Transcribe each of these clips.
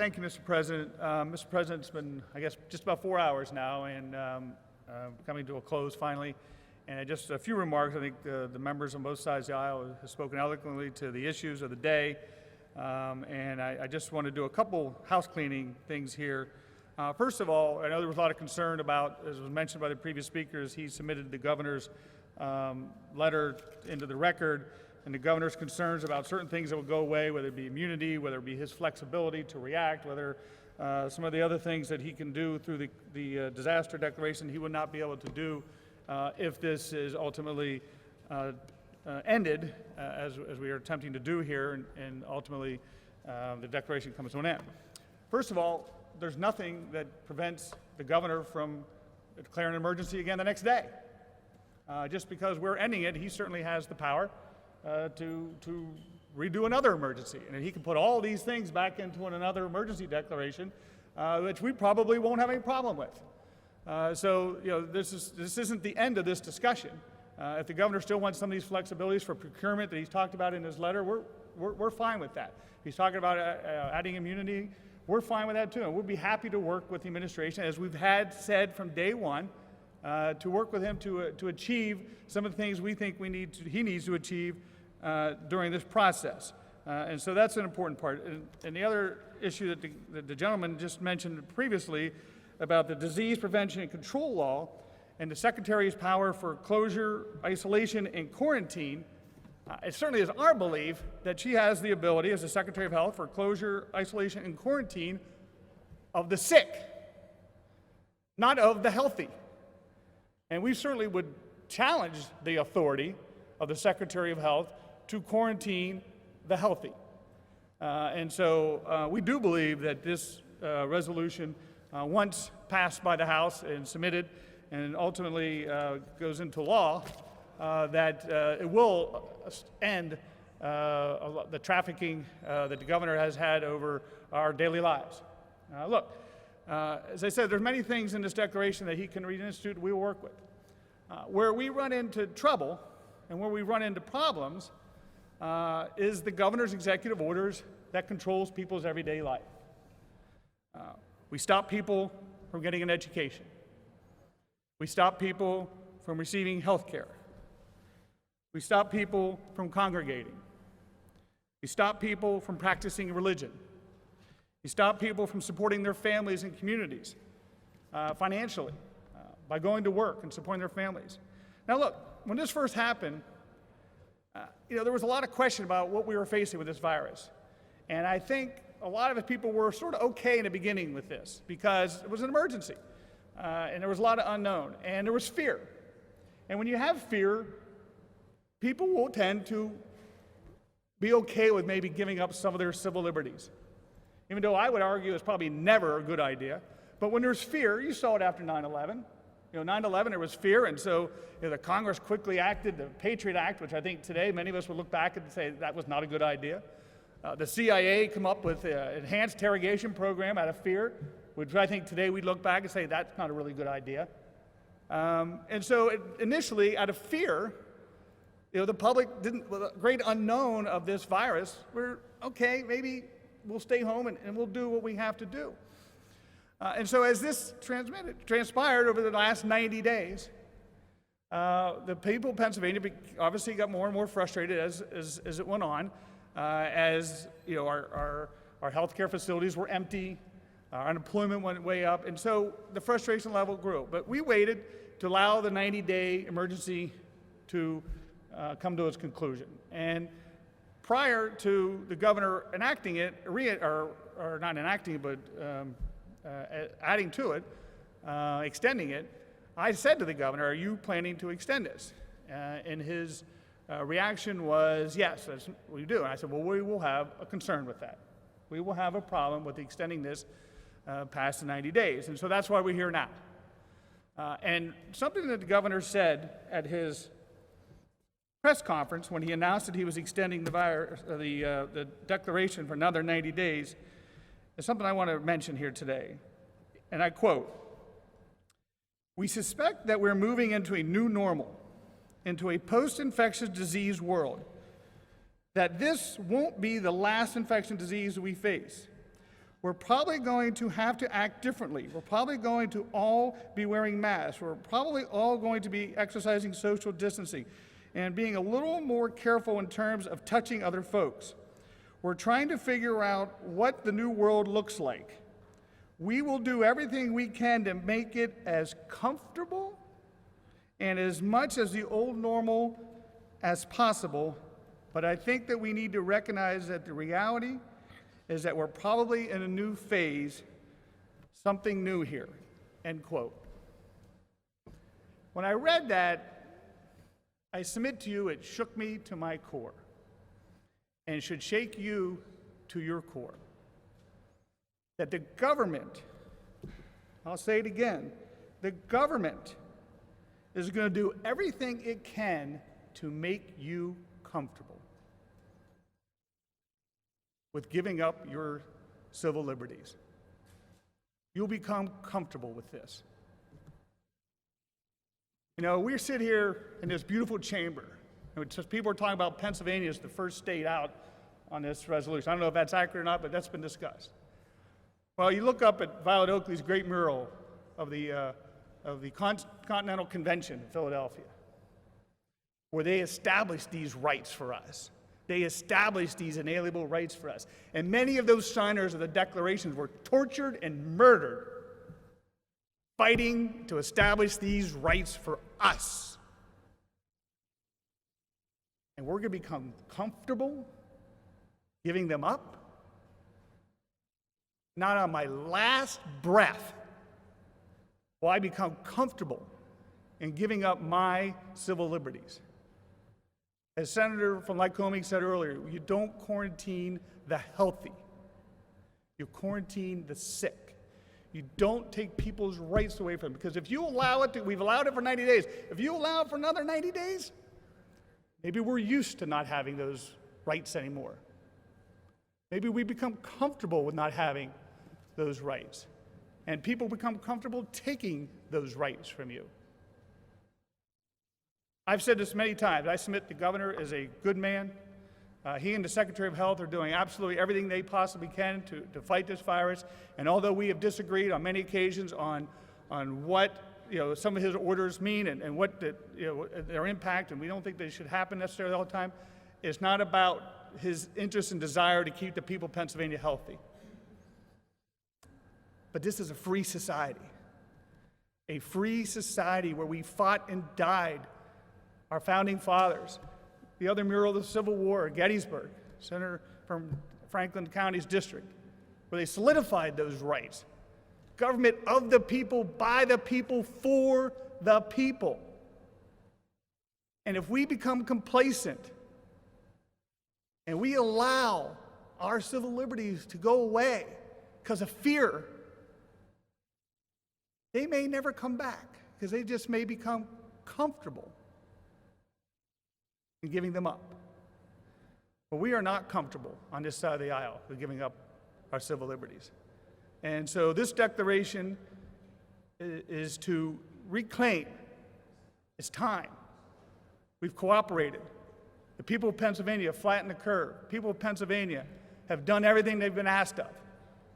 Thank you, Mr. President. Mr. President, it's been, I guess, just about 4 hours now, and coming to a close finally. And just a few remarks. I think the members on both sides of the aisle have spoken eloquently to the issues of the day. And I just want to do a couple house cleaning things here. First of all, I know there was a lot of concern about, as was mentioned by the previous speakers, he submitted the governor's letter into the record, and the governor's concerns about certain things that will go away, whether it be immunity, whether it be his flexibility to react, whether some of the other things that he can do through the disaster declaration he would not be able to do if this is ultimately ended, as we are attempting to do here, and ultimately the declaration comes to an end. First of all, there's nothing that prevents the governor from declaring an emergency again the next day. Just because we're ending it, he certainly has the power to redo another emergency. And he can put all these things back into another emergency declaration, which we probably won't have any problem with. So, you know, this isn't the end of this discussion. If the governor still wants some of these flexibilities for procurement that he's talked about in his letter, we're fine with that. He's talking about adding immunity. We're fine with that too. And we'll be happy to work with the administration, as we've said from day one, to work with him to achieve some of the things we think he needs to achieve during this process. And so that's an important part. And the other issue that the gentleman just mentioned previously about the disease prevention and control law and the Secretary's power for closure, isolation, and quarantine, it certainly is our belief that she has the ability as the Secretary of Health for closure, isolation, and quarantine of the sick, not of the healthy. And we certainly would challenge the authority of the Secretary of Health to quarantine the healthy. And so we do believe that this resolution, once passed by the House and submitted and ultimately goes into law, that it will end the trafficking that the governor has had over our daily lives. Look, as I said, there's many things in this declaration that he can reinstitute, we will work with. Where we run into trouble and where we run into problems is the governor's executive orders that controls people's everyday life. We stop people from getting an education. We stop people from receiving health care. We stop people from congregating. We stop people from practicing religion. We stop people from supporting their families and communities financially by going to work and supporting their families. Now look, when this first happened, there was a lot of question about what we were facing with this virus. And I think a lot of people were sort of okay in the beginning with this because it was an emergency. And there was a lot of unknown. And there was fear. And when you have fear, people will tend to be okay with maybe giving up some of their civil liberties. Even though I would argue it's probably never a good idea. But when there's fear, you saw it after 9/11. 9/11, there was fear, and so the Congress quickly acted, the Patriot Act, which I think today many of us would look back and say that was not a good idea. The CIA come up with an enhanced interrogation program out of fear, which I think today we'd look back and say that's not a really good idea. And so initially, out of fear, the public didn't, with a great unknown of this virus, we're okay, maybe we'll stay home and we'll do what we have to do. And so as this transpired over the last 90 days, the people of Pennsylvania obviously got more and more frustrated as it went on, as our healthcare facilities were empty, our unemployment went way up, and so the frustration level grew. But we waited to allow the 90-day emergency to come to its conclusion. And prior to the governor enacting it, or not enacting it, but adding to it, extending it, I said to the governor, are you planning to extend this? And his reaction was, yes, that's what we do. And I said, well, we will have a concern with that. We will have a problem with extending this past the 90 days. And so that's why we're here now. And something that the governor said at his press conference when he announced that he was extending the declaration for another 90 days is something I want to mention here today. And I quote, "We suspect that we're moving into a new normal, into a post-infectious disease world, that this won't be the last infectious disease we face. We're probably going to have to act differently. We're probably going to all be wearing masks. We're probably all going to be exercising social distancing and being a little more careful in terms of touching other folks. We're trying to figure out what the new world looks like. We will do everything we can to make it as comfortable and as much as the old normal as possible, but I think that we need to recognize that the reality is that we're probably in a new phase, something new here, end quote. When I read that, I submit to you it shook me to my core and should shake you to your core. That the government, I'll say it again, the government is going to do everything it can to make you comfortable with giving up your civil liberties. You'll become comfortable with this. You know, we sit here in this beautiful chamber, and people are talking about Pennsylvania as the first state out on this resolution. I don't know if that's accurate or not, but that's been discussed. Well, you look up at Violet Oakley's great mural of the Continental Convention in Philadelphia, where they established these rights for us. They established these inalienable rights for us. And many of those signers of the declarations were tortured and murdered, fighting to establish these rights for us. And we're going to become comfortable giving them up? Not on my last breath will I become comfortable in giving up my civil liberties. As Senator from Lycoming said earlier, you don't quarantine the healthy. You quarantine the sick. You don't take people's rights away from them. Because if you allow it, we've allowed it for 90 days. If you allow it for another 90 days, maybe we're used to not having those rights anymore. Maybe we become comfortable with not having those rights. And people become comfortable taking those rights from you. I've said this many times. I submit the governor is a good man. He and the Secretary of Health are doing absolutely everything they possibly can to fight this virus. And although we have disagreed on many occasions on what some of his orders mean and what their impact, and we don't think they should happen necessarily all the time, it's not about his interest and desire to keep the people of Pennsylvania healthy. But this is a free society where we fought and died. Our founding fathers, the other mural of the Civil War at Gettysburg, Senator from Franklin County's district, where they solidified those rights. Government of the people, by the people, for the people. And if we become complacent and we allow our civil liberties to go away because of fear, they may never come back because they just may become comfortable in giving them up. But we are not comfortable on this side of the aisle with giving up our civil liberties. And so this declaration is to reclaim. It's time. We've cooperated. The people of Pennsylvania have flattened the curve. People of Pennsylvania have done everything they've been asked of.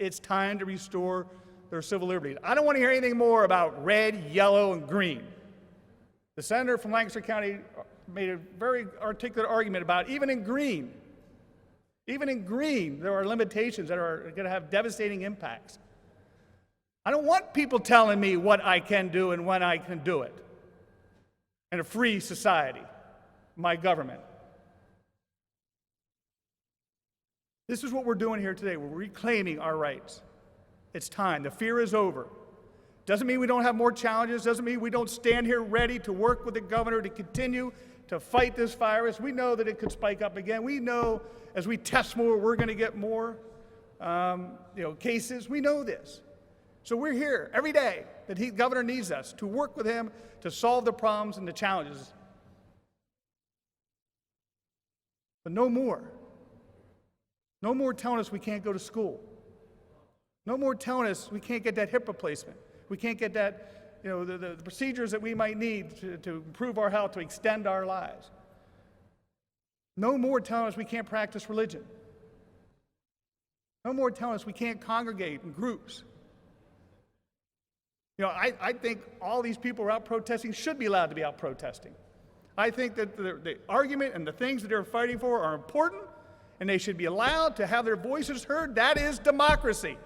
It's time to restore their civil liberties. I don't want to hear anything more about red, yellow, and green. The senator from Lancaster County made a very articulate argument about even in green, there are limitations that are going to have devastating impacts. I don't want people telling me what I can do and when I can do it in a free society, my government. This is what we're doing here today. We're reclaiming our rights. It's time. The fear is over. Doesn't mean we don't have more challenges. Doesn't mean we don't stand here ready to work with the governor to continue to fight this virus. We know that it could spike up again. We know as we test more, we're going to get more cases. We know this. So we're here every day that the governor needs us to work with him to solve the problems and the challenges. But no more. No more telling us we can't go to school. No more telling us we can't get that hip replacement. We can't get that, the procedures that we might need to improve our health, to extend our lives. No more telling us we can't practice religion. No more telling us we can't congregate in groups. You know, I think all these people who are out protesting should be allowed to be out protesting. I think that the argument and the things that they're fighting for are important, and they should be allowed to have their voices heard. That is democracy.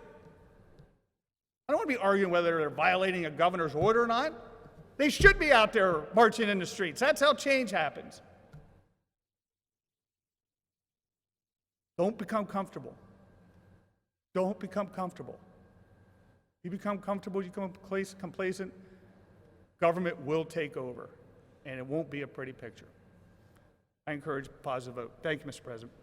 I don't want to be arguing whether they're violating a governor's order or not. They should be out there marching in the streets. That's how change happens. Don't become comfortable. Don't become comfortable. You become comfortable, you become complacent, government will take over, and it won't be a pretty picture. I encourage a positive vote. Thank you, Mr. President.